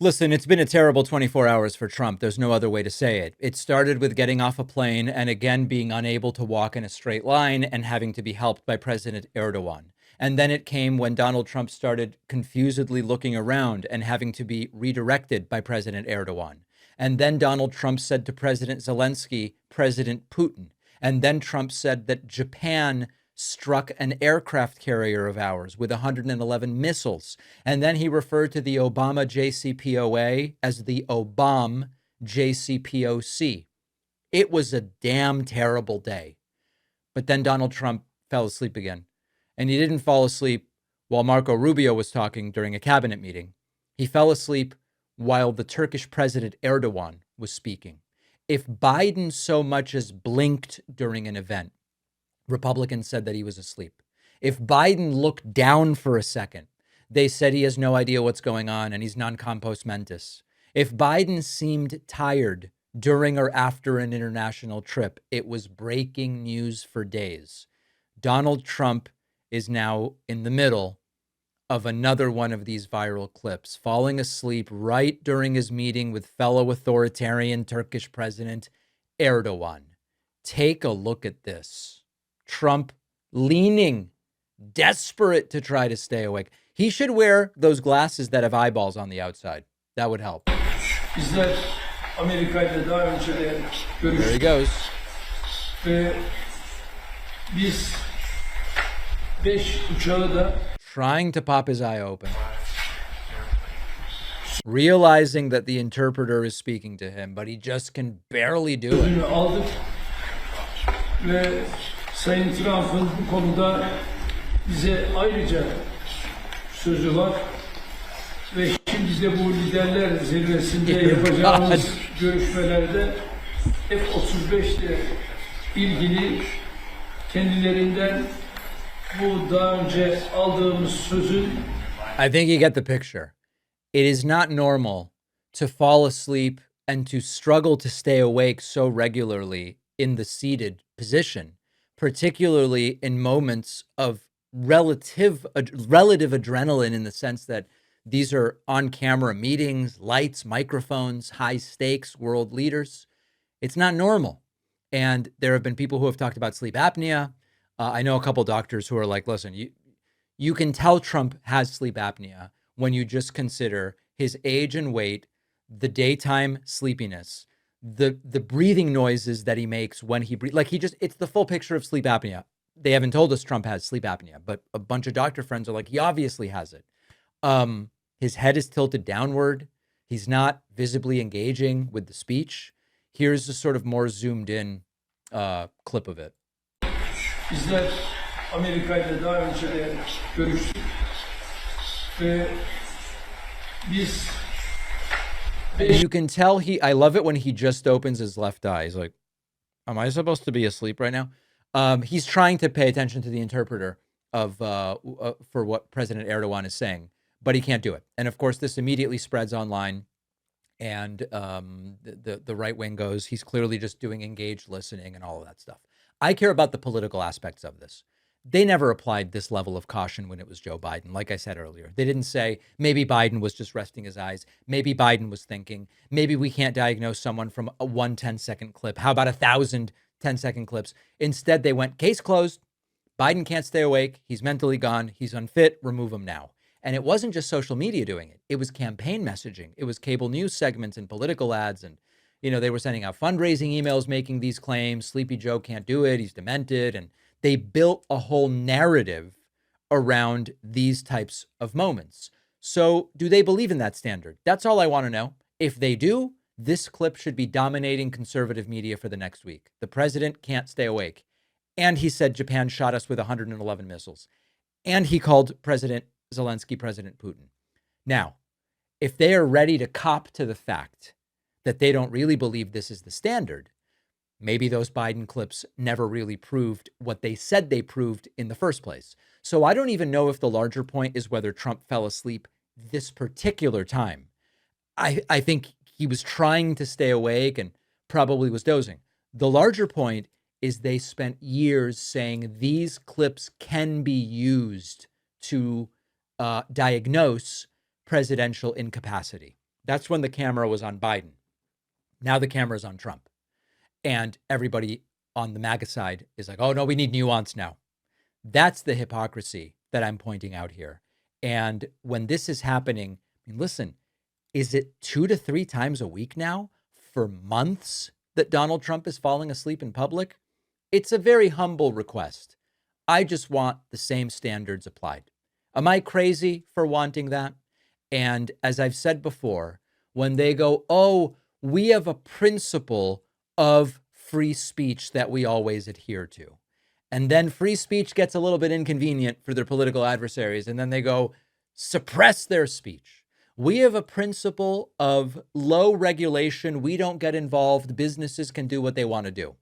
Listen, it's been a terrible 24 hours for Trump. There's no other way to say it. It started with getting off a plane and again being unable to walk in a straight line and having to be helped by President Erdogan. And then it came when Donald Trump started confusedly looking around and having to be redirected by President Erdogan. And then Donald Trump said to President Zelensky, President Putin. And then Trump said that Japan struck an aircraft carrier of ours with 111 missiles. And then he referred to the Obama JCPOA as the Obama JCPOC. It was a damn terrible day. But then Donald Trump fell asleep again. And he didn't fall asleep while Marco Rubio was talking during a cabinet meeting. He fell asleep while the Turkish President Erdogan was speaking. If Biden so much as blinked during an event, Republicans said that he was asleep. If Biden looked down for a second, they said he has no idea what's going on and he's non-compos mentis. If Biden seemed tired during or after an international trip, it was breaking news for days. Donald Trump is now in the middle of another one of these viral clips, falling asleep right during his meeting with fellow authoritarian Turkish President Erdogan. Take a look at this. Trump leaning, desperate to try to stay awake. He should wear those glasses that have eyeballs on the outside. That would help. There he goes. Trying to pop his eye open. Realizing that the interpreter is speaking to him, but he just can barely do it. Sayın Trump'ın bu konuda bize ayrıca sözü var ve şimdi de bu liderler zirvesinde yapacağımız görüşmelerde F-35 ile ilgili kendilerinden bu daha önce aldığımız sözün I think you get the picture. It is not normal to fall asleep and to struggle to stay awake so regularly in the seated position, particularly in moments of relative adrenaline, in the sense that these are on-camera meetings, lights, microphones, high stakes, world leaders. It's not normal. And there have been people who have talked about sleep apnea. I know a couple doctors who are like, listen, you can tell Trump has sleep apnea when you just consider his age and weight, the daytime sleepiness, the breathing noises that he makes when he breathes. Like it's the full picture of sleep apnea. They haven't told us Trump has sleep apnea, but a bunch of doctor friends are like, he obviously has it. His head is tilted downward. He's not visibly engaging with the speech. Here's a sort of more zoomed in clip of it. Bizler Amerika'yla daha önce de görüştük ve biz you can tell I love it when he just opens his left eye. He's like, am I supposed to be asleep right now? He's trying to pay attention to the interpreter for what President Erdogan is saying, but he can't do it. And of course, this immediately spreads online, and the right wing goes, he's clearly just doing engaged listening and all of that stuff. I care about the political aspects of this. They never applied this level of caution when it was Joe Biden. Like I said earlier, they didn't say maybe Biden was just resting his eyes. Maybe Biden was thinking, maybe we can't diagnose someone from a 1 10-second clip. How about 1,000 10-second clips? Instead, they went case closed. Biden can't stay awake. He's mentally gone. He's unfit. Remove him now. And it wasn't just social media doing it. It was campaign messaging. It was cable news segments and political ads. And, they were sending out fundraising emails making these claims. Sleepy Joe can't do it. He's demented. And they built a whole narrative around these types of moments. So do they believe in that standard? That's all I want to know. If they do, this clip should be dominating conservative media for the next week. The president can't stay awake. And he said Japan shot us with 111 missiles. And he called President Zelensky President Putin. Now, if they are ready to cop to the fact that they don't really believe this is the standard, maybe those Biden clips never really proved what they said they proved in the first place. So I don't even know if the larger point is whether Trump fell asleep this particular time. I think he was trying to stay awake and probably was dozing. The larger point is they spent years saying these clips can be used to diagnose presidential incapacity. That's when the camera was on Biden. Now the camera's on Trump. And everybody on the MAGA side is like, oh, no, we need nuance now. That's the hypocrisy that I'm pointing out here. And when this is happening, I mean, listen, is it 2 to 3 times a week now for months that Donald Trump is falling asleep in public? It's a very humble request. I just want the same standards applied. Am I crazy for wanting that? And as I've said before, when they go, oh, we have a principle of free speech that we always adhere to. And then free speech gets a little bit inconvenient for their political adversaries. And then they go suppress their speech. We have a principle of low regulation. We don't get involved. Businesses can do what they want to do.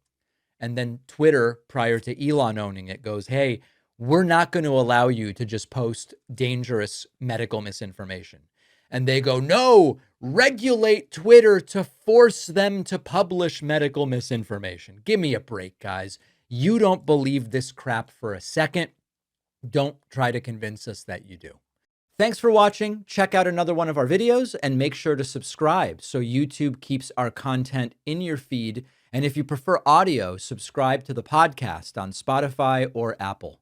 And then Twitter, prior to Elon owning it, goes, hey, we're not going to allow you to just post dangerous medical misinformation. And they go, no, regulate Twitter to force them to publish medical misinformation. Give me a break, guys. You don't believe this crap for a second. Don't try to convince us that you do. Thanks for watching. Check out another one of our videos and make sure to subscribe so YouTube keeps our content in your feed. And if you prefer audio, subscribe to the podcast on Spotify or Apple.